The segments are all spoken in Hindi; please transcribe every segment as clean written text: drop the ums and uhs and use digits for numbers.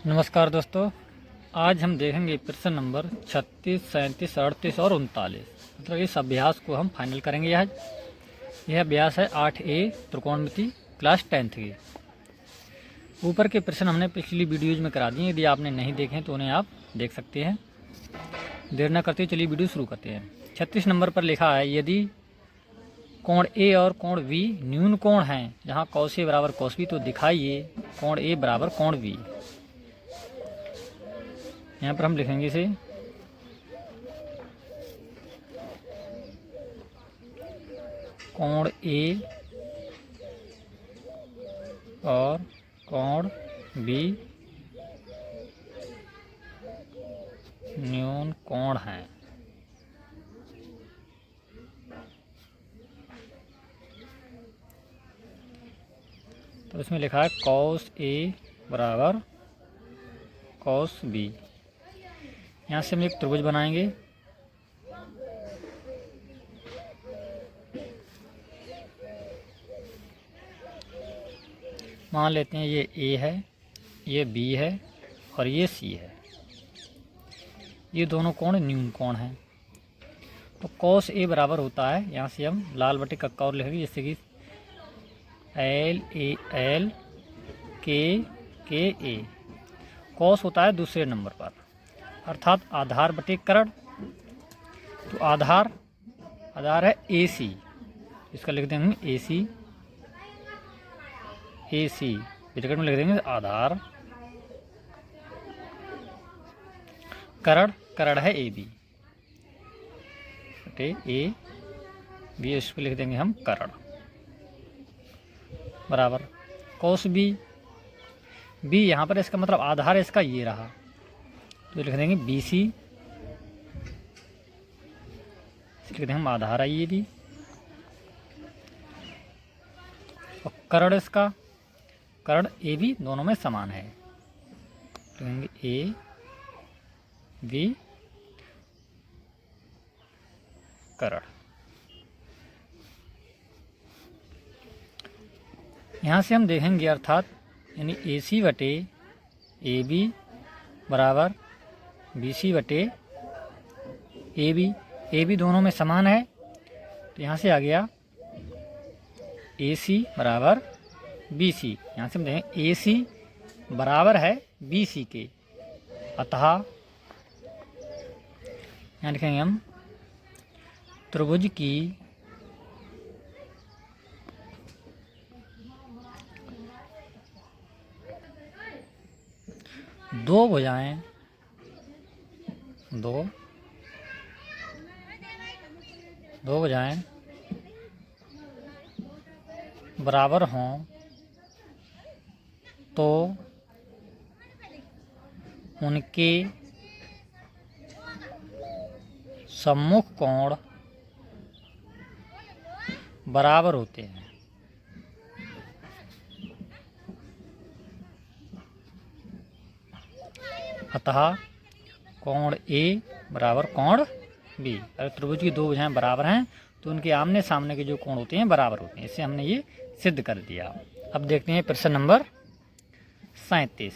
नमस्कार दोस्तों, आज हम देखेंगे प्रश्न नंबर 36, 37, 38 और 39। मतलब इस अभ्यास को हम फाइनल करेंगे आज। यह अभ्यास है 8A त्रिकोणमिति क्लास 10th की। ऊपर के प्रश्न हमने पिछली वीडियोज में करा दिए, यदि आपने नहीं देखे तो उन्हें आप देख सकते हैं। देर न करते चलिए वीडियो शुरू करते हैं। 36 नंबर पर लिखा है, यदि कोण ए और कोण बी न्यून कोण हैं, जहाँ कॉस ए बराबर कॉस बी, तो दिखाइए कोण ए बराबर कोण बी। यहाँ पर हम लिखेंगे इसे कोण ए और कोण बी न्यून कोण हैं। तो इसमें लिखा है कॉस ए बराबर कॉस बी। यहाँ से हम एक त्रिभुज बनाएंगे। मान लेते हैं ये ए है, ये बी है और ये सी है। ये दोनों कोण न्यून कोण हैं। तो कॉस ए बराबर होता है, यहाँ से हम लाल बटे कक्का और लिखेंगे, जैसे कि एल के ए। कॉस होता है दूसरे नंबर पर, अर्थात आधार बटे करण। तो आधार है ए सी, इसका लिख देंगे ए सी ब्रैकेट में लिख देंगे आधार। करण है ए बी बटे ए बी, इस पर लिख देंगे हम करण बराबर कॉस बी। यहाँ पर इसका मतलब आधार इसका ये रहा, तो लिख देंगे बी सी, लिख देंगे हम आधार है ये भी। और करण ए बी दोनों में समान है, लिखेंगे ए बी करण। यहाँ से हम देखेंगे, अर्थात यानी ए सी बटे ए बी बराबर बी सी बटे ए बी दोनों में समान है। तो यहाँ से आ गया ए सी बराबर बी सी। यहाँ से हम देखें ए सी बराबर है बी सी के, अतः यहाँ लिखेंगे हम त्रिभुज की दो भुजाएं बराबर हों तो उनके सम्मुख कोण बराबर होते हैं। अतः कोण ए बराबर कोण बी। अगर त्रिभुज की दो भुजाएं बराबर हैं तो उनके आमने सामने के जो कोण होते हैं बराबर होते हैं। इससे हमने ये सिद्ध कर दिया। अब देखते हैं प्रश्न नंबर 37।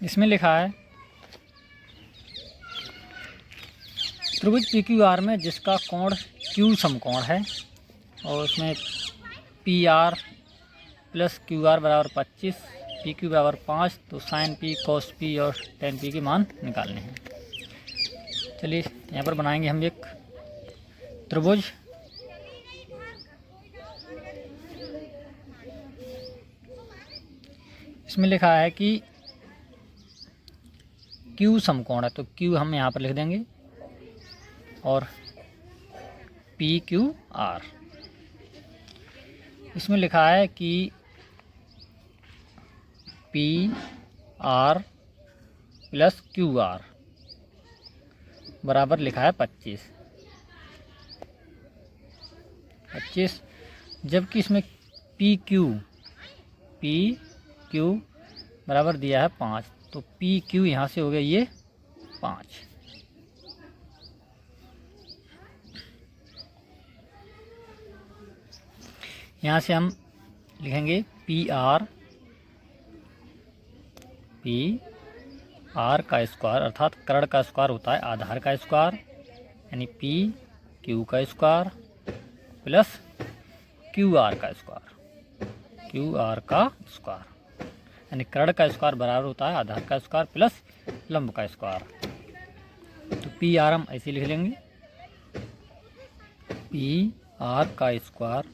इसमें लिखा है, त्रिभुज पी क्यू आर में जिसका कोण क्यू समकोण है और उसमें P R plus Q R बराबर 25, पी क्यू बराबर 5, तो साइन पी, कॉस पी और टेन पी के मान निकालने हैं। चलिए यहाँ पर बनाएंगे हम एक त्रिभुज। इसमें लिखा है कि क्यू समकोण है, तो क्यू हम यहाँ पर लिख देंगे और पी क्यू आर। इसमें लिखा है कि P R plus Q R बराबर लिखा है 25, जबकि इसमें पी क्यू बराबर दिया है 5, तो पी क्यू यहाँ से हो गया ये 5। यहाँ से हम लिखेंगे पी आर का स्क्वायर, अर्थात कर्ण का स्क्वायर होता है आधार का स्क्वायर, यानी पी क्यू का स्क्वायर प्लस क्यू आर का स्क्वायर, यानी कर्ण का स्क्वायर बराबर होता है आधार का स्क्वायर प्लस लंब का स्क्वायर। तो पी आर हम ऐसे लिख लेंगे, पी आर का स्क्वायर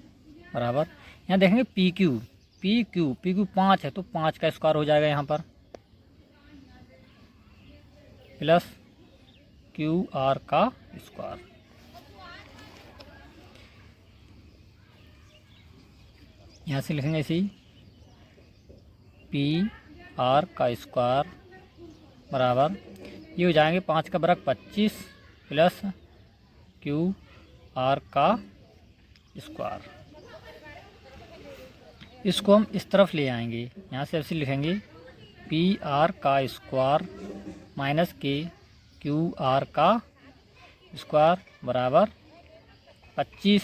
बराबर, यहाँ देखेंगे पी क्यू 5 है तो 5 का स्क्वायर हो जाएगा यहाँ पर, प्लस क्यू आर का स्क्वायर। यहाँ से लिखेंगे ऐसे ही, पी आर का स्क्वायर बराबर, ये हो जाएंगे 5 का वर्ग 25 प्लस क्यू आर का स्क्वायर। इसको हम इस तरफ ले आएंगे, यहाँ से ऐसे लिखेंगे पी आर का स्क्वायर माइनस के क्यू आर का स्क्वायर बराबर 25।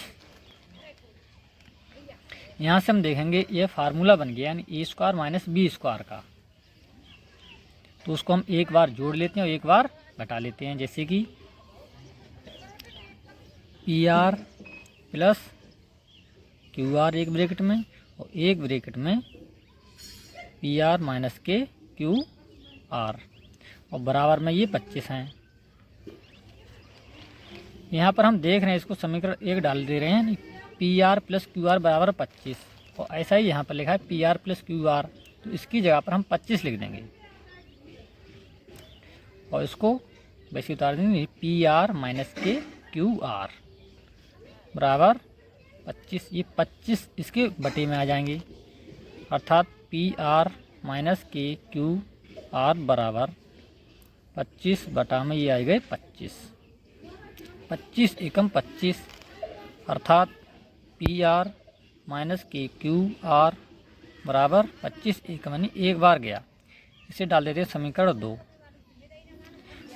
यहाँ से हम देखेंगे ये फार्मूला बन गया, यानी ए स्क्वायर माइनस बी स्क्वायर का। तो उसको हम एक बार जोड़ लेते हैं और एक बार घटा लेते हैं, जैसे कि P R plus Q R एक ब्रैकेट में और एक ब्रैकेट में पी आर माइनस के क्यू आर, और बराबर में ये 25 हैं। यहाँ पर हम देख रहे हैं इसको समीकरण 1 डाल दे रहे हैं, P R plus Q R बराबर 25, और ऐसा ही यहाँ पर लिखा है P R plus Q R, तो इसकी जगह पर हम 25 लिख देंगे और इसको वैसे उतार देंगे, पी आर माइनस के क्यू आर बराबर 25। ये 25 इसके बटे में आ जाएंगे, अर्थात पी आर माइनस के क्यू आर बराबर 25 बटा में ये आ गए 25 एकम 25, अर्थात पी आर माइनस के क्यू आर बराबर 25 एकम, यानी एक बार गया। इसे डाल देते हैं समीकरण 2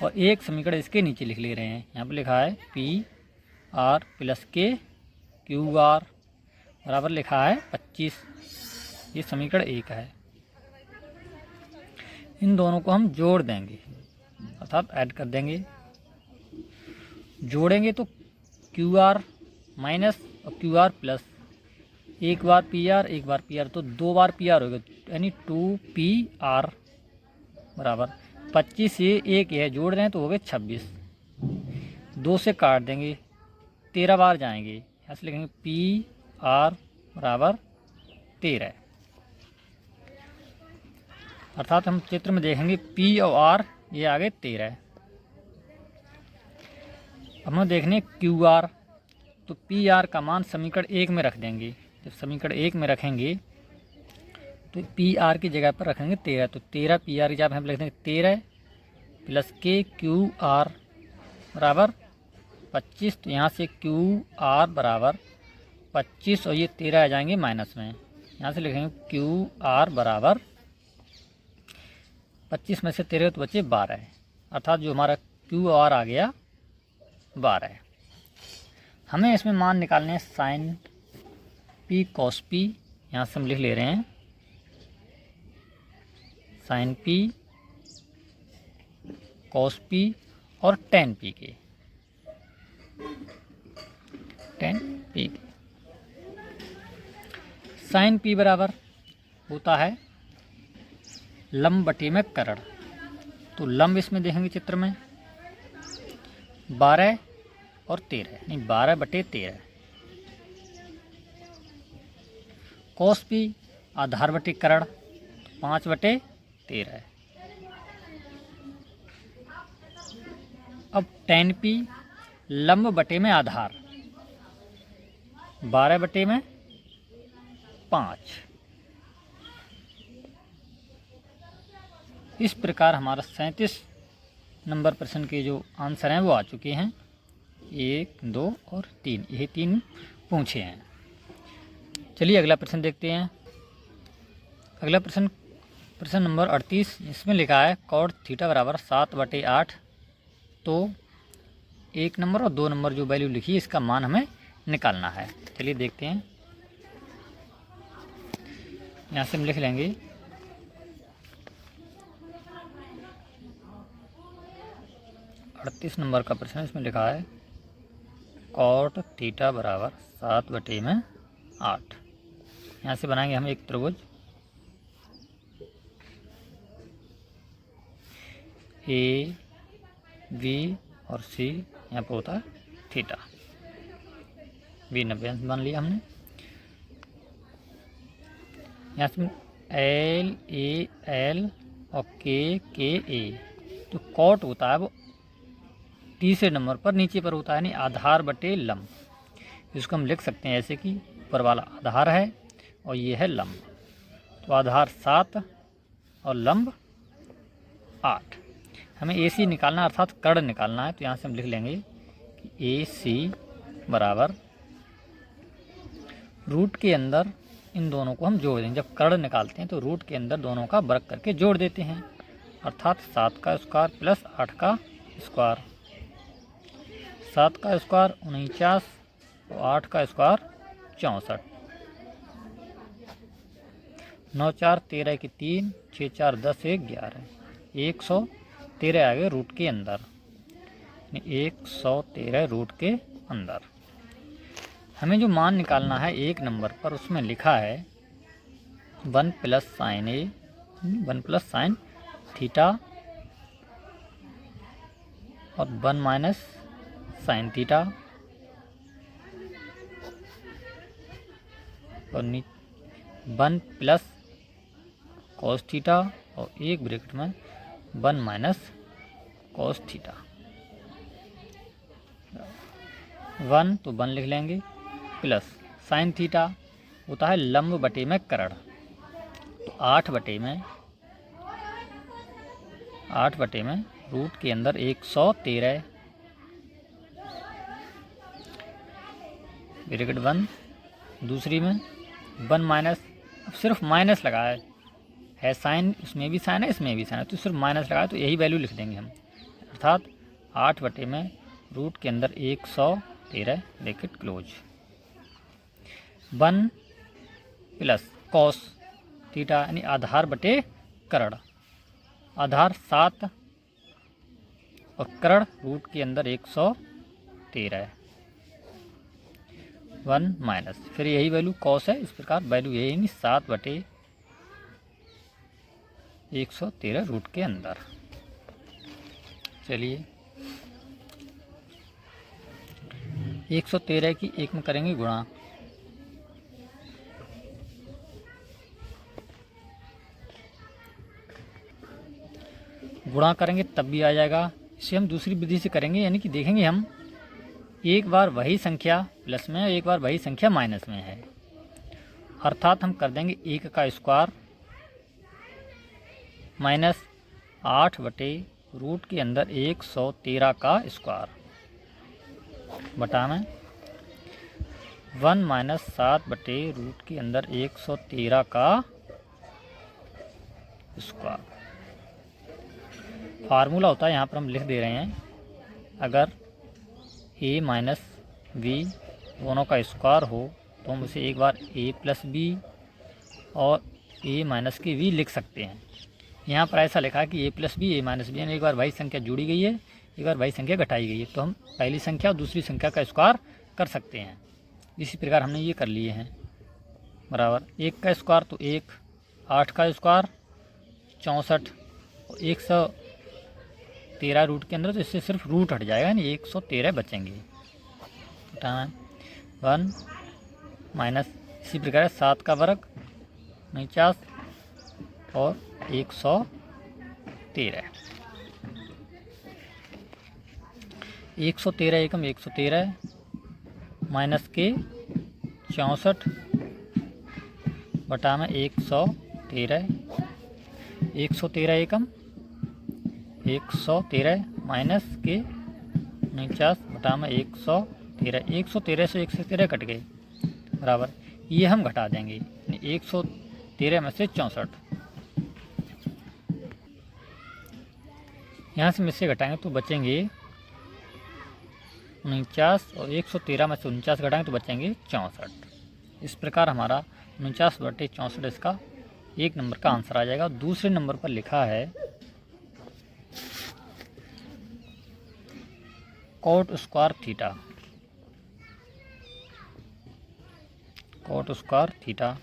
और एक समीकरण इसके नीचे लिख ले रहे हैं। यहाँ पर लिखा है पी आर प्लस के क्यू आर बराबर लिखा है 25, ये समीकरण 1 है। इन दोनों को हम जोड़ देंगे, अर्थात ऐड कर देंगे। जोड़ेंगे तो क्यू आर माइनस और क्यू आर प्लस, एक बार पी आर एक बार पी आर, तो 2 बार पी आर होगा, यानी 2 पी आर बराबर 25 ये एक है, जोड़ रहे हैं तो हो गए 26, 2 से काट देंगे 13 बार जाएंगे, यहाँ से लिखेंगे पी आर बराबर 13, अर्थात हम चित्र में देखेंगे पी और आर ये आ गए 13। हम देखने क्यू आर, तो पी आर का मान समीकरण 1 में रख देंगे। जब समीकरण 1 में रखेंगे तो पी आर की जगह पर रखेंगे 13, तो 13 पी आर की जगह हम लिख देंगे 13 प्लस के क्यू आर बराबर 25, तो यहाँ से क्यू आर बराबर 25 और ये 13 आ जाएंगे माइनस में, यहाँ से लिखेंगे क्यू आर बराबर 25 में से 13 तो बचे 12, अर्थात जो हमारा क्यू आर आ गया 12 है। हमें इसमें मान निकालने हैं साइन पी कॉस पी, यहाँ से हम लिख ले रहे हैं साइन पी कॉस पी और टेन पी के, साइन पी बराबर होता है लंब बटे में कर्ण, तो लंब इसमें देखेंगे चित्र में 12 और 13, नहीं 12 बटे 13, कॉस पी आधार बटे कर्ण 5 बटे 13, अब टेन पी लंब बटे में आधार 12 बटे में 5। इस प्रकार हमारा 37 नंबर प्रश्न के जो आंसर हैं वो आ चुके हैं, 1, 2 और 3, यही 3 पूछे हैं। चलिए अगला प्रश्न देखते हैं। अगला प्रश्न नंबर 38, इसमें लिखा है कॉट थीटा बराबर 7/8, तो 1 नंबर और 2 नंबर जो वैल्यू लिखी है इसका मान हमें निकालना है। चलिए देखते हैं। यहाँ से हम लिख लेंगे 38 नंबर का प्रश्न, इसमें लिखा है कॉट थीटा बराबर 7/8। यहाँ से बनाएंगे हम एक त्रिभुज ए बी और सी, यहाँ पर होता है थीटा। बी 90 अंश मान लिया हमने। यहाँ से एल ए एल और के ए, तो कॉट होता है वो तीसरे नंबर पर नीचे पर होता है, यानी आधार बटे लंब। इसको हम लिख सकते हैं ऐसे कि ऊपर वाला आधार है और ये है लंब, तो आधार 7 और लंब 8। हमें ए सी निकालना अर्थात कर्ण निकालना है, तो यहाँ से हम लिख लेंगे कि ए सी बराबर रूट के अंदर इन दोनों को हम जोड़ देंगे। जब कर्ण निकालते हैं तो रूट के अंदर दोनों का वर्ग करके जोड़ देते हैं, अर्थात 7 का स्क्वायर प्लस 8 का स्क्वायर। 7 का स्क्वायर 49 और 8 का स्क्वायर 64। 9 4 13 की 3, 6 4 10 1 11, 113 आ गए रूट के अंदर, 113 रूट के अंदर। हमें जो मान निकालना है एक नंबर पर, उसमें लिखा है 1 प्लस साइन ए, 1 प्लस साइन थीटा और 1 माइनस साइन थीटा, और 1 प्लस कॉस थीटा और एक ब्रैकेट में 1 माइनस कॉस थीटा। 1 तो 1 लिख लेंगे, प्लस साइन थीटा होता है लंब बटे में कर्ण, तो 8 बटे में रूट के अंदर 113 ब्रैकेट 1, दूसरी में 1 माइनस, अब सिर्फ माइनस लगा है साइन, उसमें भी साइन है इसमें भी साइन है, तो सिर्फ माइनस लगा है, तो यही वैल्यू लिख देंगे हम, अर्थात 8 बटे में रूट के अंदर 113 bracket close. 1 plus cos theta यानी आधार बटे कर्ण, आधार 7 और कर्ण रूट के अंदर 113, 1 माइनस, फिर यही वैल्यू कॉस है, इस प्रकार वैल्यू यही यानी 7 बटे 113 रूट के अंदर। चलिए 113 की 1 में करेंगे गुणा, गुणा करेंगे तब भी आ जाएगा। इसे हम दूसरी विधि से करेंगे, यानी कि देखेंगे हम एक बार वही संख्या प्लस में एक बार वही संख्या माइनस में है, अर्थात हम कर देंगे 1 का स्क्वायर माइनस 8 बटे रूट के अंदर 113 का स्क्वायर बटा में 1 माइनस 7 बटे रूट के अंदर 113 का स्क्वायर। फार्मूला होता है, यहाँ पर हम लिख दे रहे हैं, अगर a माइनस बी दोनों का स्क्वायर हो तो हम उसे एक बार a प्लस बी और a माइनस के v लिख सकते हैं। यहाँ पर ऐसा लिखा है कि a plus b a minus b, यानी एक बार वही संख्या जुड़ी गई है एक बार वही संख्या घटाई गई है, तो हम पहली संख्या और दूसरी संख्या का स्क्वायर कर सकते हैं। इसी प्रकार हमने ये कर लिए हैं, बराबर 1 का स्क्वायर तो 1, 8 का स्क्वायर 64 और 113 रूट के अंदर, तो इससे सिर्फ रूट हट जाएगा, यानी 113 बचेंगे। हटाना 1 माइनस, इसी प्रकार 7 का वर्ग 49 और 113, 113 एकम 113 माइनस के 64 बटा में 113, 113 एकम 113 माइनस के 49 बटा में 113, 113 से 113 कट गए, बराबर ये हम घटा देंगे, 113 में से 64, यहाँ से में से घटाएंगे तो बचेंगे 49 और 113 में से 49 घटाएंगे तो बचेंगे 64। इस प्रकार हमारा 49 बटे 64 इसका 1 नंबर का आंसर आ जाएगा। दूसरे नंबर पर लिखा है cot square theta. Cot square theta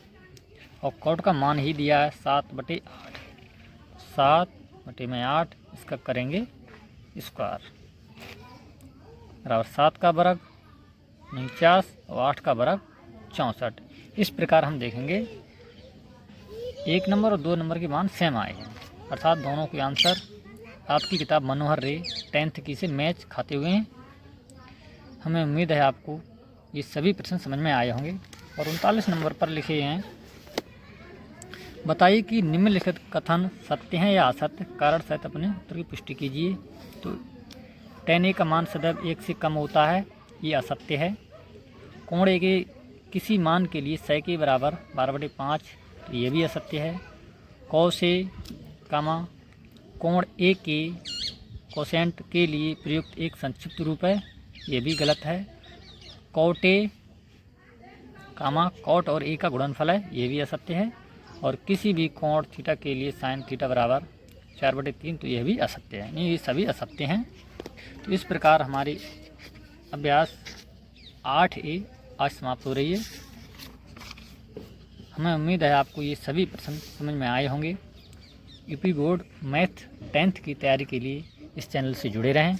और कॉट का मान ही दिया है 7/8। 7/8 इसका करेंगे स्क्वायर बराबर 7 का वर्ग 49 और 8 का वर्ग 64। इस प्रकार हम देखेंगे 1 नंबर और 2 नंबर के मान सेम आए हैं, अर्थात दोनों के आंसर आपकी किताब मनोहर रे 10th की से मैच खाते हुए हैं। हमें उम्मीद है आपको ये सभी प्रश्न समझ में आए होंगे। और 39 नंबर पर लिखे हैं, बताइए कि निम्नलिखित कथन सत्य हैं या असत्य, कारण सहित अपने उत्तर की पुष्टि कीजिए। तो tan a का मान सदैव 1 से कम होता है, ये असत्य है। कोण a के किसी मान के लिए सै के बराबर 12/5, तो ये भी असत्य है। cos a, कोण a के कोसेंट के लिए प्रयुक्त एक संक्षिप्त रूप है, ये भी गलत है। cot a, कॉट और a का गुणनफल है, ये भी असत्य है। और किसी भी कोण थीटा के लिए साइन थीटा बराबर 4/3, तो यह भी असत्य है। नहीं, ये सभी असत्य हैं। तो इस प्रकार हमारी अभ्यास 8A आज समाप्त हो रही है। हमें उम्मीद है आपको ये सभी प्रश्न समझ में आए होंगे। यूपी बोर्ड मैथ 10th की तैयारी के लिए इस चैनल से जुड़े रहें।